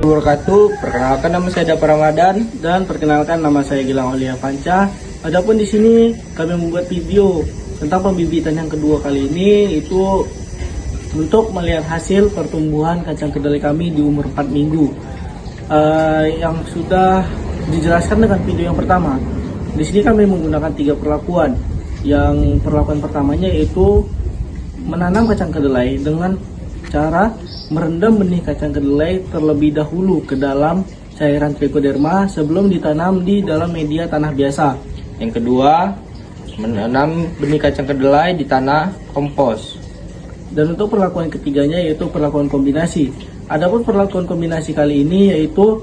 Wabarakatuh. Perkenalkan, nama saya Dapa Ramadan, dan perkenalkan, nama saya Gilang Aulia Panca. Adapun di sini kami membuat video tentang pembibitan yang kedua kali ini, itu untuk melihat hasil pertumbuhan kacang kedelai kami di umur 4 minggu. Yang sudah dijelaskan dengan video yang pertama. Di sini kami menggunakan 3 perlakuan. Yang perlakuan pertamanya yaitu menanam kacang kedelai dengan cara merendam benih kacang kedelai terlebih dahulu ke dalam cairan trichoderma sebelum ditanam di dalam media tanah biasa. Yang kedua, menanam benih kacang kedelai di tanah kompos. Dan untuk perlakuan ketiganya yaitu perlakuan kombinasi. Adapun perlakuan kombinasi kali ini yaitu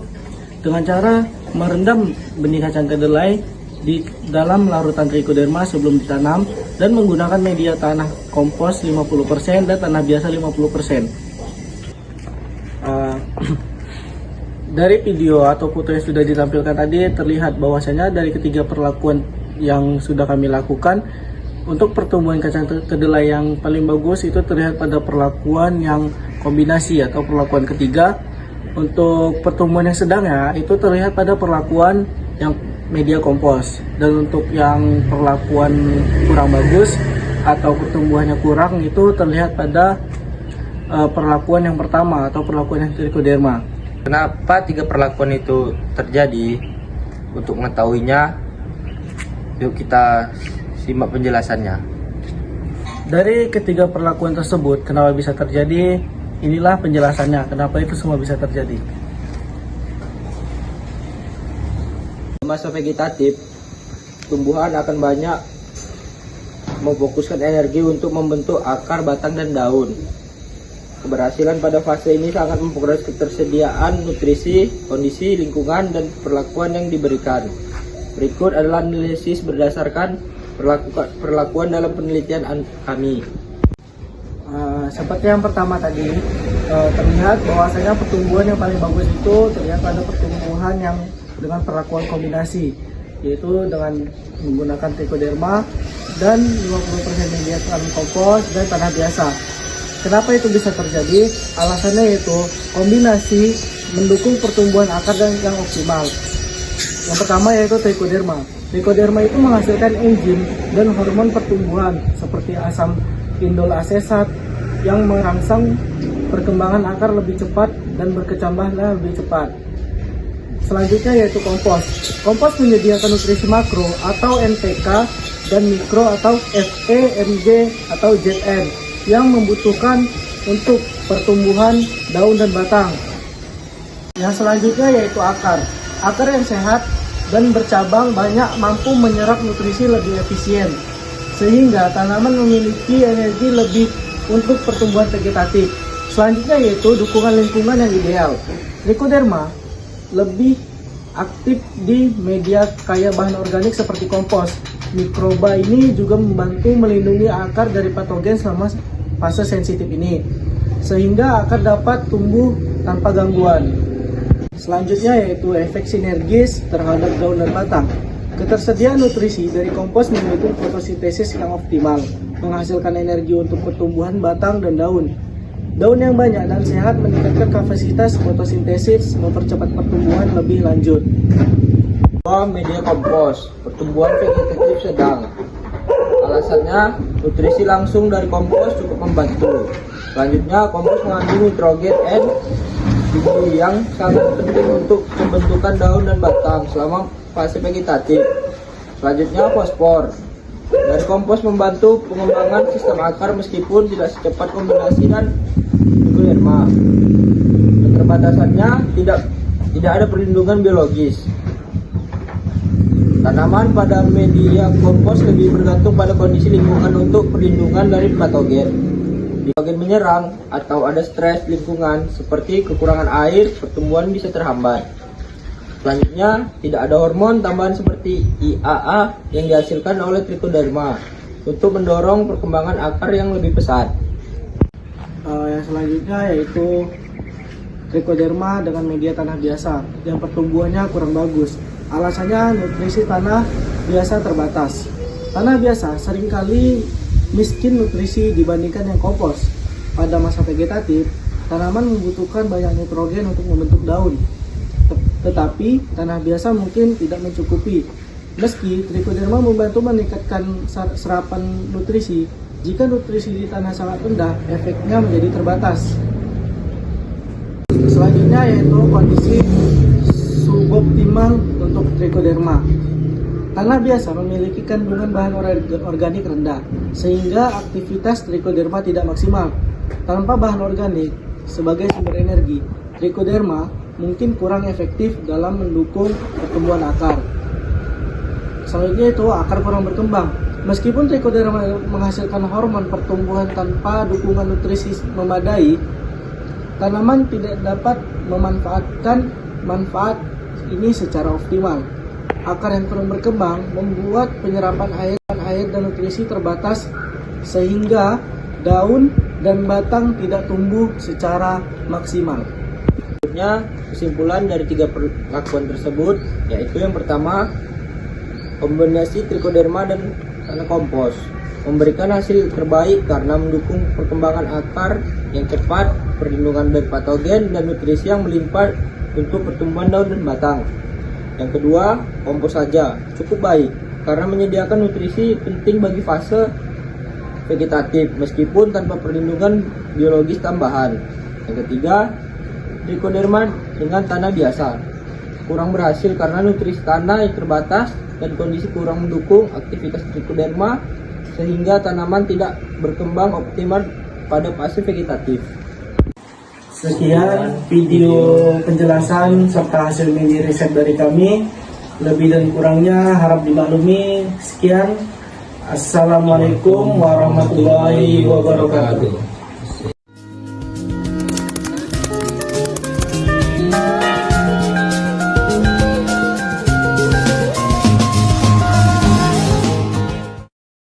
dengan cara merendam benih kacang kedelai di dalam larutan trichoderma sebelum ditanam dan menggunakan media tanah kompos 50% dan tanah biasa 50%. Dari video atau foto yang sudah ditampilkan tadi terlihat bahwasanya dari ketiga perlakuan yang sudah kami lakukan, untuk pertumbuhan kacang kedelai yang paling bagus itu terlihat pada perlakuan yang kombinasi atau perlakuan ketiga. Untuk pertumbuhan yang sedang itu terlihat pada perlakuan yang media kompos, dan untuk yang perlakuan kurang bagus atau pertumbuhannya kurang itu terlihat pada perlakuan yang pertama atau perlakuan yang trichoderma. Kenapa 3 perlakuan itu terjadi? Untuk mengetahuinya, yuk kita simak penjelasannya. Dari ketiga perlakuan tersebut, kenapa bisa terjadi? Inilah penjelasannya, kenapa itu semua bisa terjadi. Masa vegetatif, tumbuhan akan banyak memfokuskan energi untuk membentuk akar, batang, dan daun. Keberhasilan pada fase ini sangat mempengaruhi ketersediaan nutrisi, kondisi lingkungan, dan perlakuan yang diberikan. Berikut adalah analisis berdasarkan perlakuan dalam penelitian kami. Seperti yang pertama tadi, terlihat bahwasanya pertumbuhan yang paling bagus itu terlihat pada pertumbuhan yang dengan perlakuan kombinasi, yaitu dengan menggunakan trichoderma dan 50% media tanah kompos dan tanah biasa. Kenapa itu bisa terjadi? Alasannya yaitu kombinasi mendukung pertumbuhan akar dan yang optimal. Yang pertama yaitu trichoderma. Trichoderma itu menghasilkan enzim dan hormon pertumbuhan seperti asam indol asesat yang merangsang perkembangan akar lebih cepat dan berkecambahnya lebih cepat. Selanjutnya yaitu kompos. Kompos menyediakan nutrisi makro atau NPK dan mikro atau Fe, Mg atau Zn yang membutuhkan untuk pertumbuhan daun dan batang. Yang selanjutnya yaitu akar. Akar yang sehat dan bercabang banyak mampu menyerap nutrisi lebih efisien, sehingga tanaman memiliki energi lebih untuk pertumbuhan vegetatif. Selanjutnya yaitu dukungan lingkungan yang ideal. Trichoderma lebih aktif di media kaya bahan organik seperti kompos. Mikroba ini juga membantu melindungi akar dari patogen selama fase sensitif ini, sehingga akar dapat tumbuh tanpa gangguan. Selanjutnya yaitu efek sinergis terhadap daun dan batang. Ketersediaan nutrisi dari kompos mendukung fotosintesis yang optimal. menghasilkan energi untuk pertumbuhan batang dan daun. Daun yang banyak dan sehat meningkatkan kapasitas fotosintesis, mempercepat pertumbuhan lebih lanjut. Media kompos, pertumbuhan vegetatif sedang. Alasannya, nutrisi langsung dari kompos cukup membantu. Selanjutnya, kompos mengandung nitrogen N yang sangat penting untuk pembentukan daun dan batang selama fase vegetatif. Selanjutnya, fosfor. Dari kompos membantu pengembangan sistem akar meskipun tidak secepat kombinasi dan trichoderma. Keterbatasannya tidak ada perlindungan biologis. Tanaman pada media kompos lebih bergantung pada kondisi lingkungan untuk perlindungan dari patogen. Patogen menyerang atau ada stres lingkungan seperti kekurangan air, pertumbuhan bisa terhambat. Selanjutnya, tidak ada hormon tambahan seperti IAA yang dihasilkan oleh trichoderma untuk mendorong perkembangan akar yang lebih pesat. Yang selanjutnya yaitu trichoderma dengan media tanah biasa yang pertumbuhannya kurang bagus. Alasannya nutrisi tanah biasa terbatas. Tanah biasa seringkali miskin nutrisi dibandingkan yang kompos. Pada masa vegetatif, tanaman membutuhkan banyak nitrogen untuk membentuk daun. Tetapi tanah biasa mungkin tidak mencukupi. Meski trichoderma membantu meningkatkan serapan nutrisi, jika nutrisi di tanah sangat rendah, efeknya menjadi terbatas. Selanjutnya yaitu kondisi suboptimal untuk trichoderma. Tanah biasa memiliki kandungan bahan organik rendah, sehingga aktivitas trichoderma tidak maksimal. Tanpa bahan organik sebagai sumber energi, trichoderma mungkin kurang efektif dalam mendukung pertumbuhan akar. Selanjutnya itu akar kurang berkembang. Meskipun trichoderma menghasilkan hormon pertumbuhan tanpa dukungan nutrisi memadai, tanaman tidak dapat memanfaatkan manfaat ini secara optimal. Akar yang kurang berkembang membuat penyerapan air dan nutrisi terbatas sehingga daun dan batang tidak tumbuh secara maksimal. Kesimpulan dari 3 perlakuan tersebut yaitu yang pertama, kombinasi trichoderma dan tanah kompos memberikan hasil terbaik karena mendukung perkembangan akar yang cepat, perlindungan dari patogen dan nutrisi yang melimpah untuk pertumbuhan daun dan batang. Yang kedua, kompos saja cukup baik karena menyediakan nutrisi penting bagi fase vegetatif meskipun tanpa perlindungan biologis tambahan. Yang ketiga, trichoderma dengan tanah biasa kurang berhasil karena nutrisi tanah yang terbatas dan kondisi kurang mendukung aktivitas trichoderma sehingga tanaman tidak berkembang optimal pada fase vegetatif. Sekian video penjelasan serta hasil mini riset dari kami. Lebih dan kurangnya harap dimaklumi. Sekian. Assalamualaikum warahmatullahi wabarakatuh.